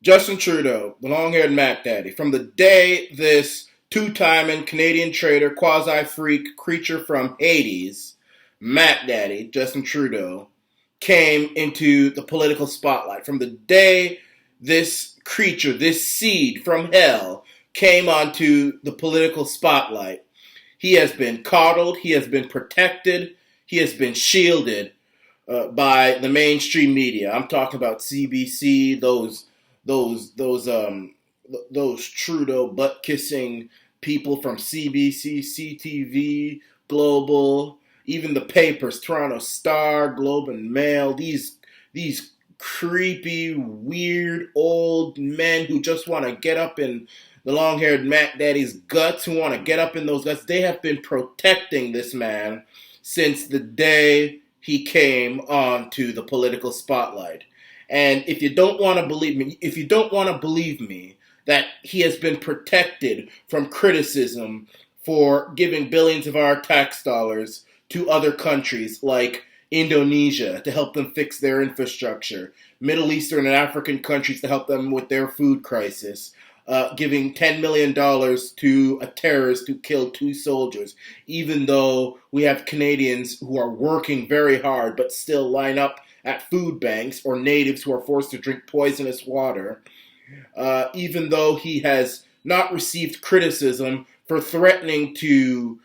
Justin Trudeau, the long-haired macdaddy, from the day this two-timing Canadian traitor, quasi-freak creature from Hades, macdaddy, Justin Trudeau, came into the political spotlight, from the day this creature, this seed from hell, came onto the political spotlight, he has been coddled, he has been protected, he has been shielded by the mainstream media. I'm talking about CBC, those those um those Trudeau butt kissing people from CBC, CTV, Global, even the papers, Toronto Star, Globe and Mail. These creepy, weird old men who just want to get up in the long-haired Mac Daddy's guts, who want to get up in those guts. They have been protecting this man since the day he came onto the political spotlight. And if you don't want to believe me that he has been protected from criticism for giving billions of our tax dollars to other countries like Indonesia to help them fix their infrastructure, Middle Eastern and African countries to help them with their food crisis, giving $10 million to a terrorist who killed 2 soldiers, even though we have Canadians who are working very hard but still line up at food banks, or natives who are forced to drink poisonous water, even though he has not received criticism for threatening to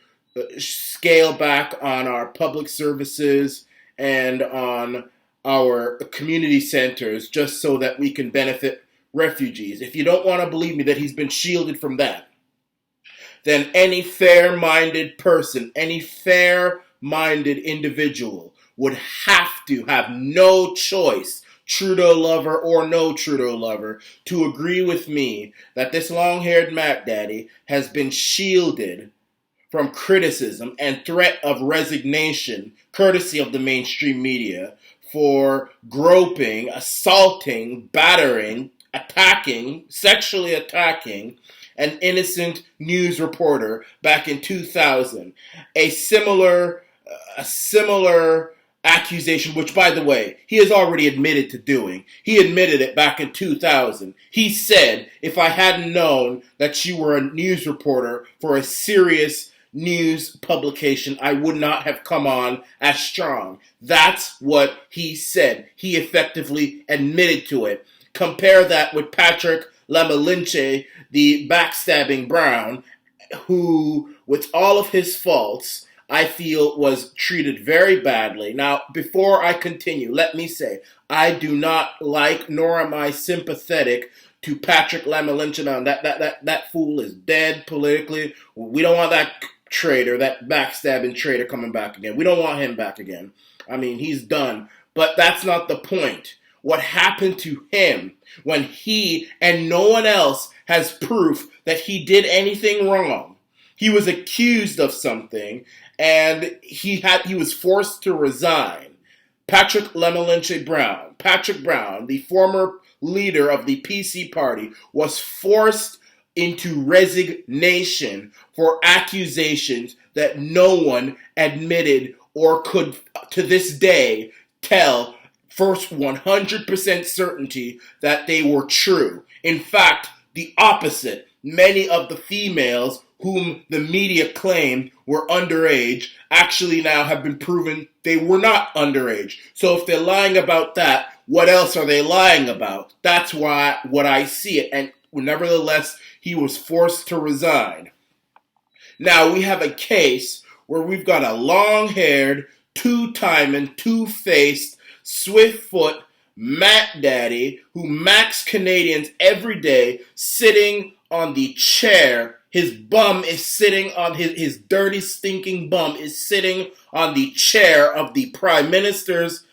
scale back on our public services and on our community centers just so that we can benefit refugees. If you don't want to believe me that he's been shielded from that, then any fair-minded person, any fair-minded individual would have to have no choice, Trudeau lover or no Trudeau lover, to agree with me that this long-haired macdaddy has been shielded from criticism and threat of resignation, courtesy of the mainstream media, for groping, assaulting, battering, sexually attacking an innocent news reporter back in 2000. A similar accusation, which, by the way, he has already admitted to doing. He admitted it back in 2000. He said, if I hadn't known that you were a news reporter for a serious news publication, I would not have come on as strong. That's what he said. He effectively admitted to it. Compare that with Patrick Lamalinche, the backstabbing Brown, who, with all of his faults, I feel was treated very badly. Now, before I continue, let me say, I do not like, nor am I sympathetic to Patrick Lamalinche. That fool is dead politically. We don't want that traitor, that backstabbing traitor coming back again. We don't want him back again. I mean, he's done. But that's not the point. What happened to him when he and no one else has proof that he did anything wrong? He was accused of something, and he was forced to resign. Patrick Brown, the former leader of the PC party, was forced into resignation for accusations that no one admitted or could, to this day, tell first 100% certainty that they were true. In fact, the opposite. Many of the females whom the media claimed were underage actually now have been proven they were not underage. So if they're lying about that, what else are they lying about? That's what I see it. And nevertheless, he was forced to resign. Now we have a case where we've got a long-haired, two-timing, two-faced, swift-foot macdaddy who macks Canadians every day, sitting on the chair. His bum is sitting on his dirty, stinking bum is sitting on the chair of the Prime Minister's,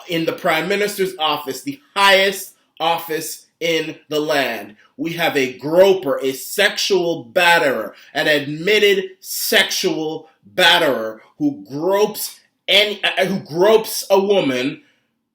in the Prime Minister's office, the highest office in the land. We have a groper, a sexual batterer, an admitted sexual batterer who gropes a woman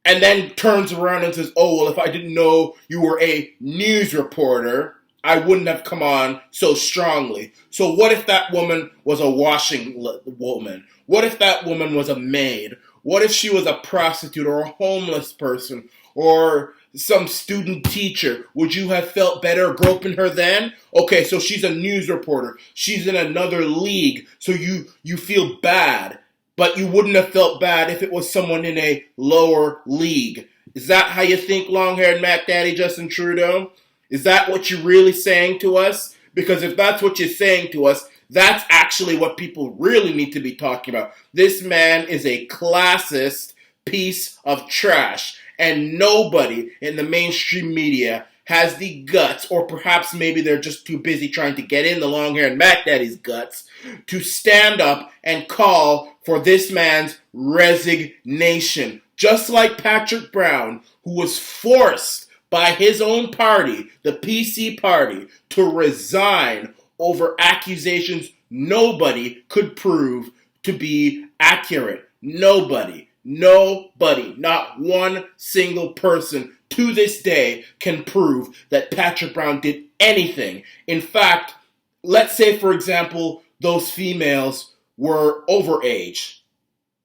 and then turns around and says, oh, well, if I didn't know you were a news reporter, I wouldn't have come on so strongly. So what if that woman was a washing woman? What if that woman was a maid? What if she was a prostitute or a homeless person or some student teacher, would you have felt better groping her then? Okay, so she's a news reporter. She's in another league, so you feel bad. But you wouldn't have felt bad if it was someone in a lower league. Is that how you think, long-haired macdaddy Justin Trudeau? Is that what you're really saying to us? Because if that's what you're saying to us, that's actually what people really need to be talking about. This man is a classist piece of trash. And nobody in the mainstream media has the guts, or perhaps maybe they're just too busy trying to get in the long-haired macdaddy's guts, to stand up and call for this man's resignation. Just like Patrick Brown, who was forced by his own party, the PC party, to resign over accusations nobody could prove to be accurate. Nobody, not one single person to this day can prove that Patrick Brown did anything. In fact, let's say, for example, those females were overage.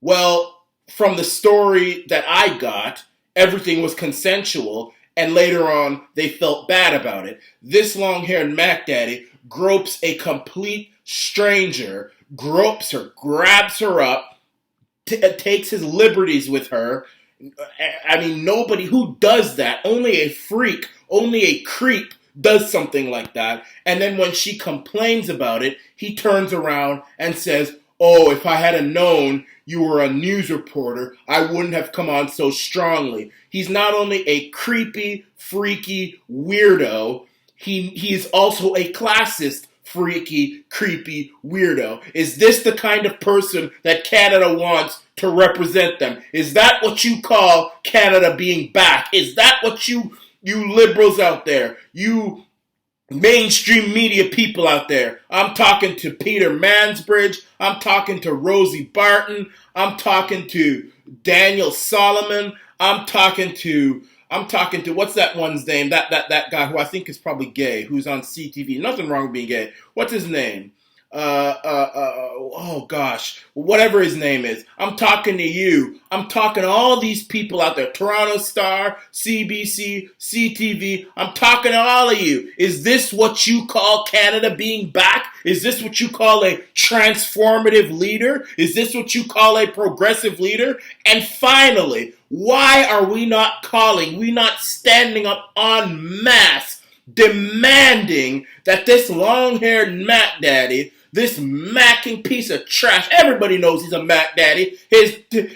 Well, from the story that I got, everything was consensual, and later on, they felt bad about it. This long-haired macdaddy gropes a complete stranger, gropes her, grabs her up, takes his liberties with her. I mean, nobody who does that, only a freak, only a creep does something like that. And then when she complains about it, he turns around and says, oh, if I had known you were a news reporter, I wouldn't have come on so strongly. He's not only a creepy, freaky weirdo, he is also a classist, freaky, creepy weirdo. Is this the kind of person that Canada wants to represent them? Is that what you call Canada being back? Is that what you liberals out there, you mainstream media people out there? I'm talking to Peter Mansbridge, I'm talking to Rosie Barton, I'm talking to Daniel Solomon, I'm talking to what's that one's name? That guy who I think is probably gay, who's on CTV. Nothing wrong with being gay. What's his name? Oh gosh, whatever his name is. I'm talking to you. I'm talking to all these people out there. Toronto Star, CBC, CTV. I'm talking to all of you. Is this what you call Canada being back? Is this what you call a transformative leader? Is this what you call a progressive leader? And finally, why are we not standing up en masse, demanding that this long-haired macdaddy, this macking piece of trash, everybody knows he's a macdaddy,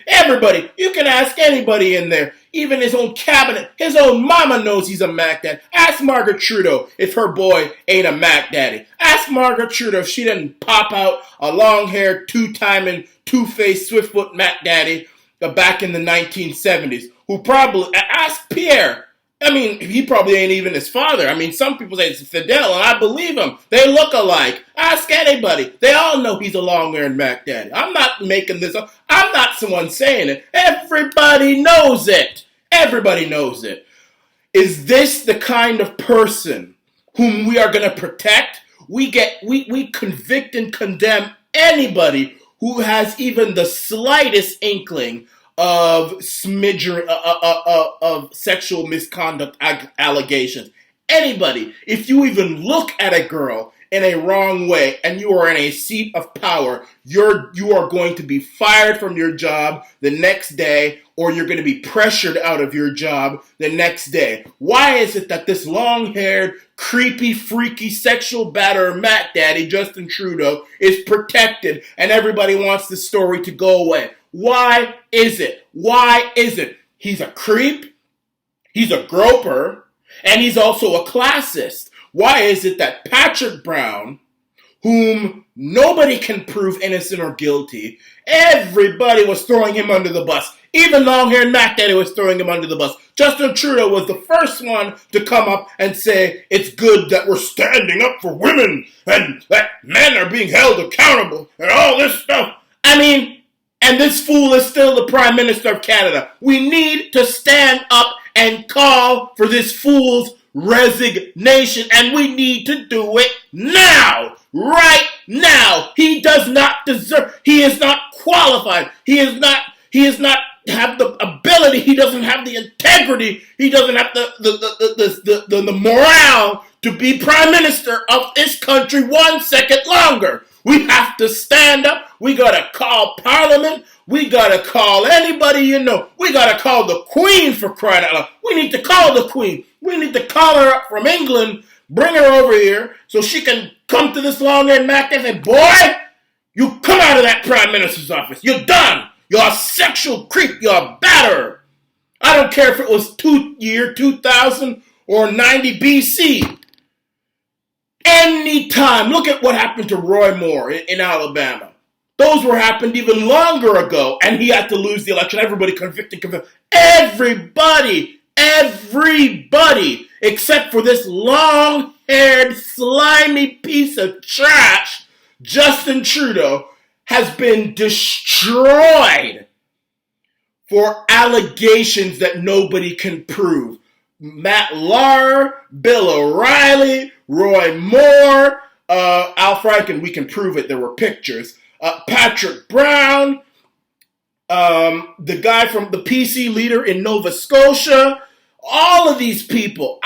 everybody, you can ask anybody in there, even his own cabinet, his own mama knows he's a macdaddy. Ask Margaret Trudeau if her boy ain't a macdaddy. Ask Margaret Trudeau if she didn't pop out a long-haired, two-timing, two-faced, swift-foot macdaddy back in the 1970s, who probably, ask Pierre, I mean, he probably ain't even his father. I mean, some people say it's Fidel, and I believe them. They look alike. Ask anybody. They all know he's a long-haired macdaddy. I'm not making this up. I'm not someone saying it. Everybody knows it. Everybody knows it. Is this the kind of person whom we are going to protect? We convict and condemn anybody who has even the slightest inkling of of sexual misconduct allegations. Anybody, if you even look at a girl in a wrong way and you are in a seat of power, you are going to be fired from your job the next day, or you're going to be pressured out of your job the next day. Why is it that this long-haired, creepy, freaky, sexual batterer macdaddy Justin Trudeau is protected and everybody wants the story to go away? Why is it? Why is it? He's a creep, he's a groper, and he's also a classist. Why is it that Patrick Brown, whom nobody can prove innocent or guilty, everybody was throwing him under the bus. Even long-haired macdaddy was throwing him under the bus. Justin Trudeau was the first one to come up and say, it's good that we're standing up for women and that men are being held accountable and all this stuff. I mean, and this fool is still the Prime Minister of Canada. We need to stand up and call for this fool's resignation, and we need to do it now, right now. He does not deserve, he is not qualified, he is not have the ability. He doesn't have the integrity. He doesn't have the morale to be prime minister of this country 1 second longer. We have to stand up. We got to call parliament. We got to call anybody you know. We got to call the Queen, for crying out loud. We need to call the Queen. We need to call her up from England, bring her over here so she can come to this long-haired Mac and say, boy, you come out of that prime minister's office. You're done. You're a sexual creep. You're a batterer. I don't care if it was 2000 or 90 BC. Anytime. Look at what happened to Roy Moore in Alabama. Those were happened even longer ago, and he had to lose the election. Everybody convicted. Everybody, except for this long-haired, slimy piece of trash, Justin Trudeau, has been destroyed for allegations that nobody can prove. Matt Lauer, Bill O'Reilly, Roy Moore, Al Franken, we can prove it, there were pictures. Patrick Brown, the guy from the PC leader in Nova Scotia, all of these people,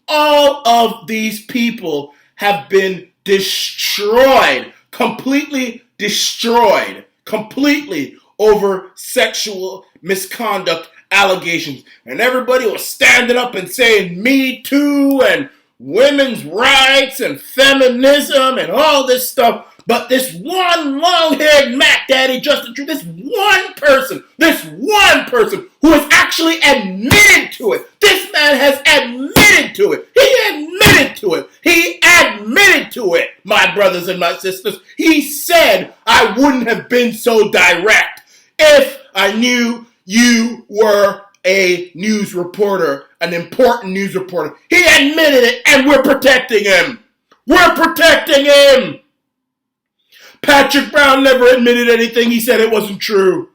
all of these people have been destroyed, completely destroyed, completely over sexual misconduct allegations. And everybody was standing up and saying Me Too and women's rights and feminism and all this stuff. But this one long-haired macdaddy, Justin Trudeau, this one person who has actually admitted to it. This man has admitted to it. He admitted to it, my brothers and my sisters. He said, I wouldn't have been so direct if I knew you were a news reporter, an important news reporter. He admitted it, and we're protecting him. Patrick Brown never admitted anything. He said it wasn't true.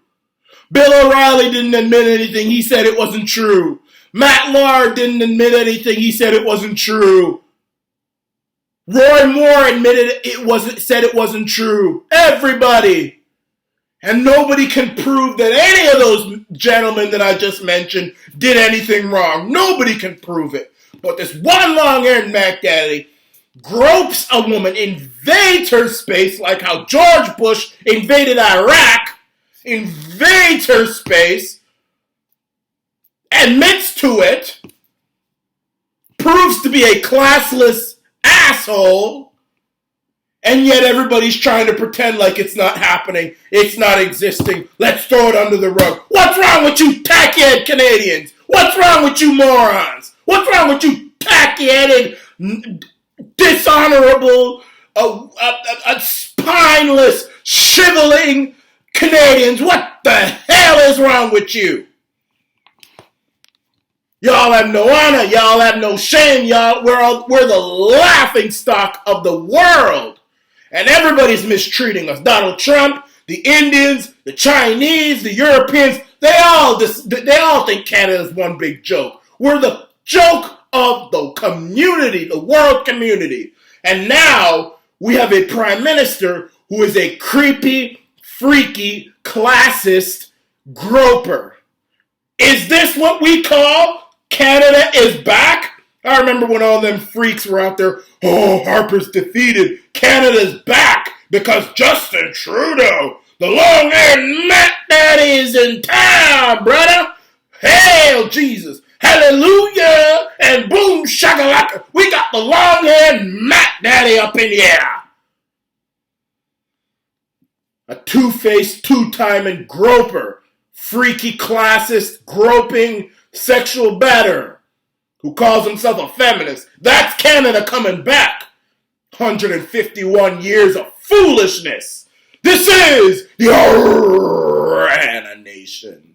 Bill O'Reilly didn't admit anything. He said it wasn't true. Matt Lauer didn't admit anything. He said it wasn't true. Roy Moore said it wasn't true. Everybody. And nobody can prove that any of those gentlemen that I just mentioned did anything wrong. Nobody can prove it. But this one long-haired macdaddy gropes a woman, invades her space like how George Bush invaded Iraq, invades her space, admits to it, proves to be a classless asshole, and yet everybody's trying to pretend like it's not happening, it's not existing, let's throw it under the rug. What's wrong with you tacky-head Canadians? What's wrong with you morons? What's wrong with you tacky-headed, dishonorable, spineless, shriveling Canadians? What the hell is wrong with you? Y'all have no honor. Y'all have no shame. We're the laughing stock of the world. And everybody's mistreating us. Donald Trump, the Indians, the Chinese, the Europeans, they all think Canada's one big joke. We're the joke of the community, the world community. And now we have a prime minister who is a creepy, freaky, classist groper. Is this what we call Canada is back? I remember when all them freaks were out there, Harper's defeated, Canada's back because Justin Trudeau, the long-haired macdaddy, is in town, brother. Hail Jesus. Hallelujah, and boom, shakalaka. We got the long-haired macdaddy up in here. A two-faced, two-timing groper, freaky classist, groping, sexual batterer who calls himself a feminist. That's Canada coming back. 151 years of foolishness. This is the Arana Nation.